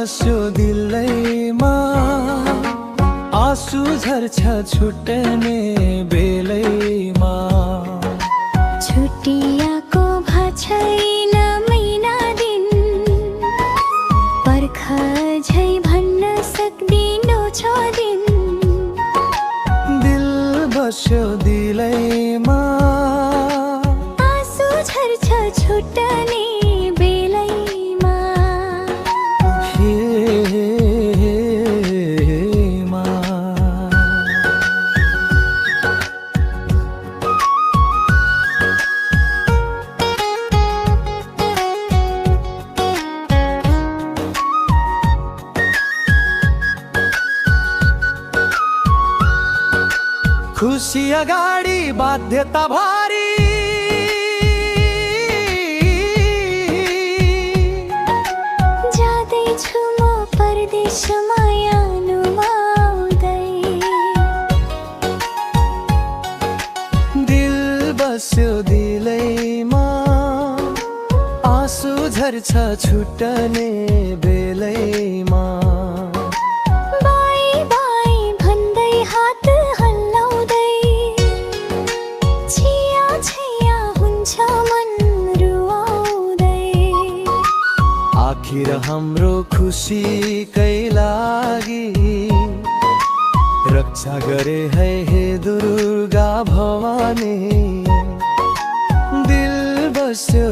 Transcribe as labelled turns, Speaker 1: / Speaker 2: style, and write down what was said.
Speaker 1: बस्यो दिलैमा आँसु झर्छ छुट्ने बेलैमा
Speaker 2: छुट्टियाको छैन महिना दिन पर्ख झै भन्न सक्दिनो छ दिन
Speaker 1: दिल बस्यो दिलैमा
Speaker 2: आँसु झर्छ छुट्ने बेलैमा
Speaker 1: खुसी अगाडि बाध्यता भारी
Speaker 2: जाँदैछु म परदेशमा यानुमा आउँदै
Speaker 1: दिल बस्यो दिलैमा आँसु झर्छ छुट्ने बेलैमा
Speaker 2: बाई बाई भन्दै हात हल्लाउँदै छिया छिया हुन्छ मन रुवाउँदै
Speaker 1: आखिर हाम्रो खुसीकै लागि रक्षा गरे है हे दुर्गा भवानी दिल बस्यो